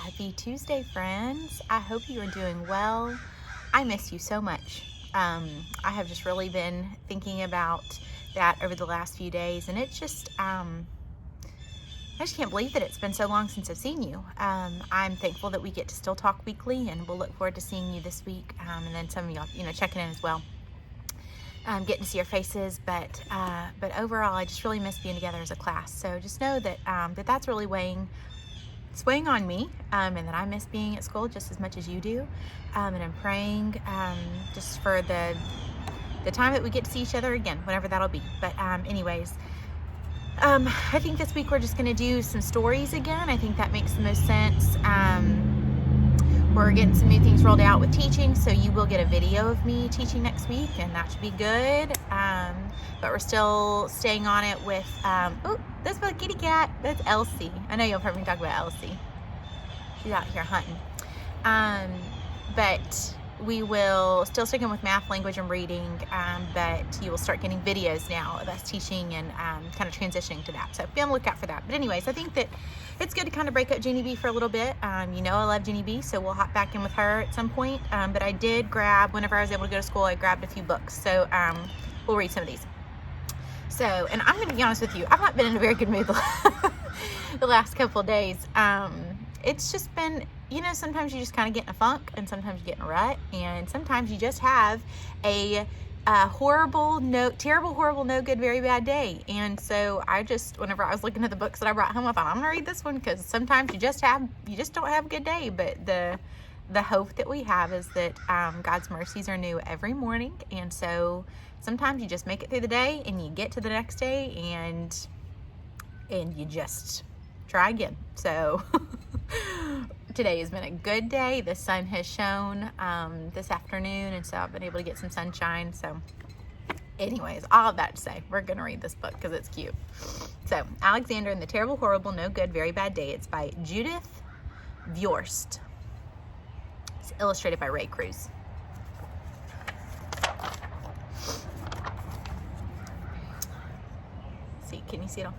Happy Tuesday, friends. I hope you are doing well. I miss you so much. I have just really been thinking about that over the last few days, and it's just, I just can't believe that it's been so long since I've seen you. I'm thankful that we get to still talk weekly, and we'll look forward to seeing you this week, and then some of y'all, checking in as well. Getting to see your faces, but overall, I just really miss being together as a class. So just know that that's really weighing on me, and that I miss being at school just as much as you do. And I'm praying just for the time that we get to see each other again, whenever that'll be. But anyways, I think this week we're just going to do some stories again. I think that makes the most sense. We're getting some new things rolled out with teaching, so you will get a video of me teaching next week, and that should be good. But we're still staying on it with, oh, that's my kitty cat. That's Elsie. I know you've heard me talk about Elsie. She's out here hunting. But we will still stick in with math, language, and reading, but you will start getting videos now of us teaching and kind of transitioning to that. So be on the lookout for that. But anyways, I think that it's good to kind of break up Jeannie B for a little bit. I love Jeannie B, so we'll hop back in with her at some point. But I did grab, whenever I was able to go to school, I grabbed a few books. So we'll read some of these. So, and I'm going to be honest with you, I've not been in a very good mood the last couple of days. It's just been, sometimes you just kind of get in a funk, and sometimes you get in a rut, and sometimes you just have a horrible, no good, very bad day. And so I just, whenever I was looking at the books that I brought home, I thought, I'm gonna read this one, because sometimes you just don't have a good day. But the hope that we have is that God's mercies are new every morning, and so sometimes you just make it through the day, and you get to the next day, and you just try again. So today has been a good day. The sun has shone this afternoon, and so I've been able to get some sunshine. So anyways, all of that to say, we're gonna read this book because it's cute. So Alexander and the Terrible, Horrible, No Good, Very Bad Day. It's by Judith Viorst. It's illustrated by Ray Cruz. See, can you see it all?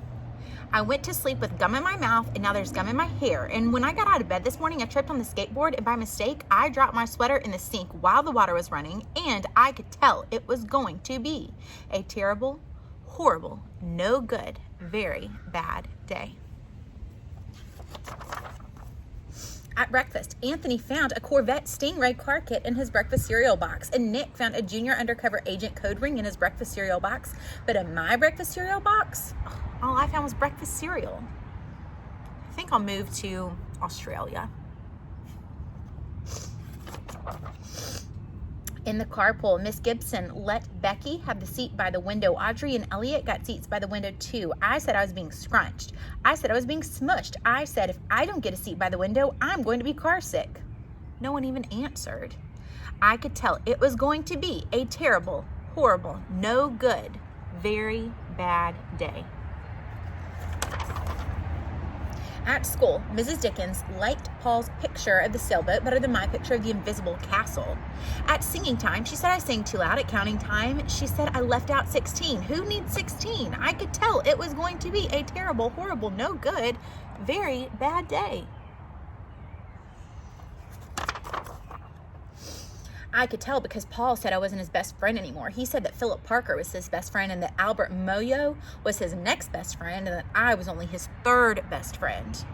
I went to sleep with gum in my mouth, and now there's gum in my hair. And when I got out of bed this morning, I tripped on the skateboard, and by mistake, I dropped my sweater in the sink while the water was running, and I could tell it was going to be a terrible, horrible, no good, very bad day. At breakfast, Anthony found a Corvette Stingray car kit in his breakfast cereal box, and Nick found a junior undercover agent code ring in his breakfast cereal box. But in my breakfast cereal box, all I found was breakfast cereal. I think I'll move to Australia. In the carpool, Miss Gibson let Becky have the seat by the window. Audrey and Elliot got seats by the window too. I said I was being scrunched. I said I was being smushed. I said if I don't get a seat by the window, I'm going to be car sick. No one even answered. I could tell it was going to be a terrible, horrible, no good, very bad day. At school, Mrs. Dickens liked Paul's picture of the sailboat better than my picture of the invisible castle. At singing time, she said I sang too loud. At counting time, she said I left out 16. Who needs 16? I could tell it was going to be a terrible, horrible, no good, very bad day. I could tell because Paul said I wasn't his best friend anymore. He said that Philip Parker was his best friend, and that Albert Moyo was his next best friend, and that I was only his third best friend.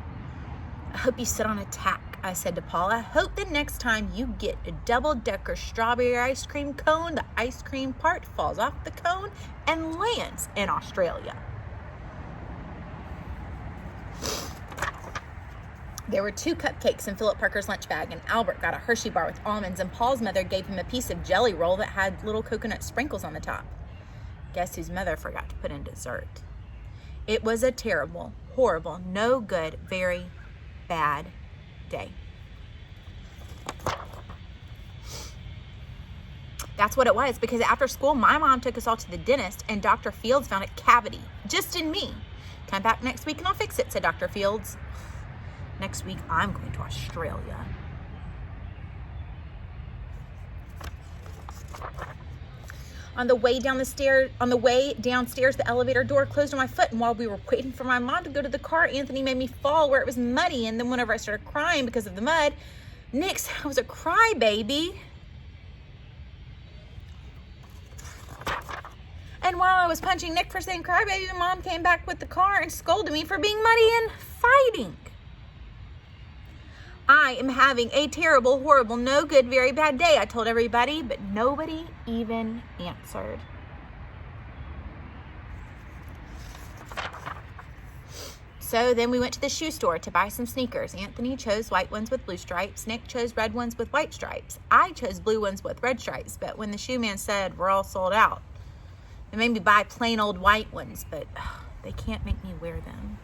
I hope you sit on a tack, I said to Paul. I hope the next time you get a double-decker strawberry ice cream cone, the ice cream part falls off the cone and lands in Australia. There were 2 cupcakes in Philip Parker's lunch bag, and Albert got a Hershey bar with almonds, and Paul's mother gave him a piece of jelly roll that had little coconut sprinkles on the top. Guess whose mother forgot to put in dessert? It was a terrible, horrible, no good, very bad day. That's what it was, because after school, my mom took us all to the dentist, and Dr. Fields found a cavity just in me. Come back next week and I'll fix it, said Dr. Fields. Next week, I'm going to Australia. On the way downstairs, the elevator door closed on my foot, and while we were waiting for my mom to go to the car, Anthony made me fall where it was muddy, and then whenever I started crying because of the mud, Nick's was a crybaby. And while I was punching Nick for saying crybaby, Mom came back with the car and scolded me for being muddy and fighting. I am having a terrible, horrible, no good, very bad day, I told everybody, but nobody even answered. So then we went to the shoe store to buy some sneakers. Anthony chose white ones with blue stripes. Nick chose red ones with white stripes. I chose blue ones with red stripes, but when the shoe man said we're all sold out, they made me buy plain old white ones, but they can't make me wear them.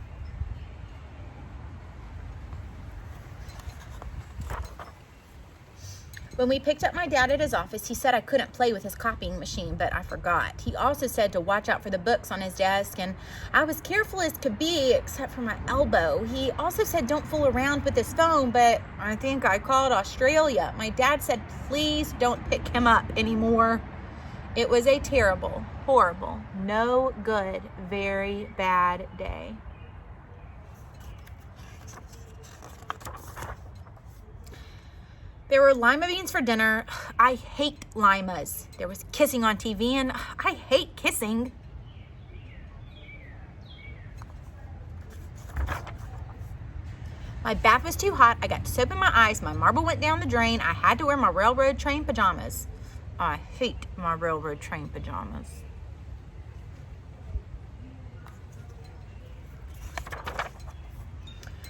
When we picked up my dad at his office, he said I couldn't play with his copying machine, but I forgot. He also said to watch out for the books on his desk, and I was careful as could be, except for my elbow. He also said don't fool around with his phone, but I think I called Australia. My dad said please don't pick him up anymore. It was a terrible, horrible, no good, very bad day. There were lima beans for dinner. I hate limas. There was kissing on TV, and I hate kissing. My bath was too hot. I got soap in my eyes. My marble went down the drain. I had to wear my railroad train pajamas. I hate my railroad train pajamas.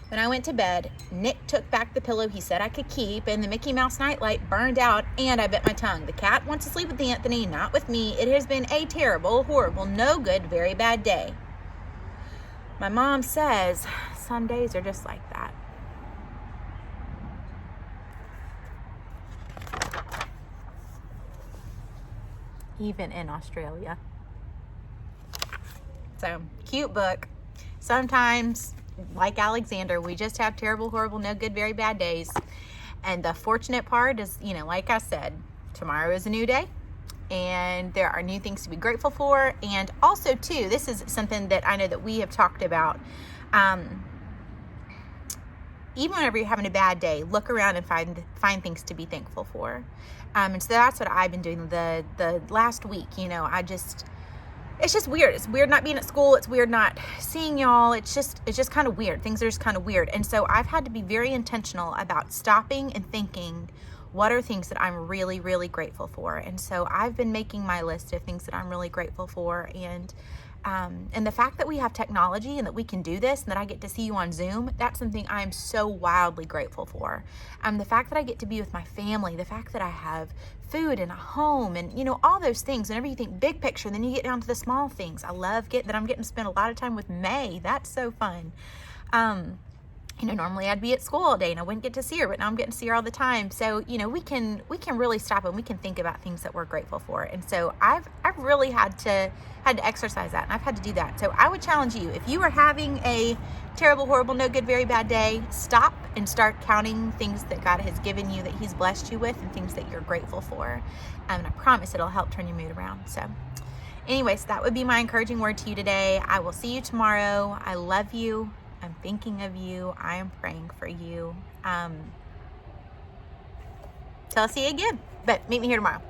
When I went to bed, Nick took back the pillow he said I could keep, and the Mickey Mouse nightlight burned out, and I bit my tongue. The cat wants to sleep with Anthony, not with me. It has been a terrible, horrible, no good, very bad day. My mom says some days are just like that. Even in Australia. So, cute book. Sometimes, like Alexander, we just have terrible, horrible, no good, very bad days. And the fortunate part is, like I said, tomorrow is a new day, and there are new things to be grateful for. And also, too, this is something that I know that we have talked about. Even whenever you're having a bad day, look around and find things to be thankful for. And so that's what I've been doing the last week. It's just weird. It's weird not being at school. It's weird not seeing y'all. It's just kind of weird. Things are just kind of weird. And so I've had to be very intentional about stopping and thinking, what are things that I'm really, really grateful for? And so I've been making my list of things that I'm really grateful for. And the fact that we have technology and that we can do this and that I get to see you on Zoom, that's something I'm so wildly grateful for. The fact that I get to be with my family, the fact that I have food and a home and, all those things. Whenever you think big picture, then you get down to the small things. I love that I'm getting to spend a lot of time with May. That's so fun. Normally I'd be at school all day and I wouldn't get to see her, but now I'm getting to see her all the time. So, we can really stop and we can think about things that we're grateful for. And so I've really had to exercise that, and I've had to do that. So I would challenge you, if you are having a terrible, horrible, no good, very bad day, stop and start counting things that God has given you, that He's blessed you with, and things that you're grateful for. And I promise it'll help turn your mood around. So anyways, that would be my encouraging word to you today. I will see you tomorrow. I love you. I'm thinking of you. I am praying for you. Till I'll see you again. But meet me here tomorrow.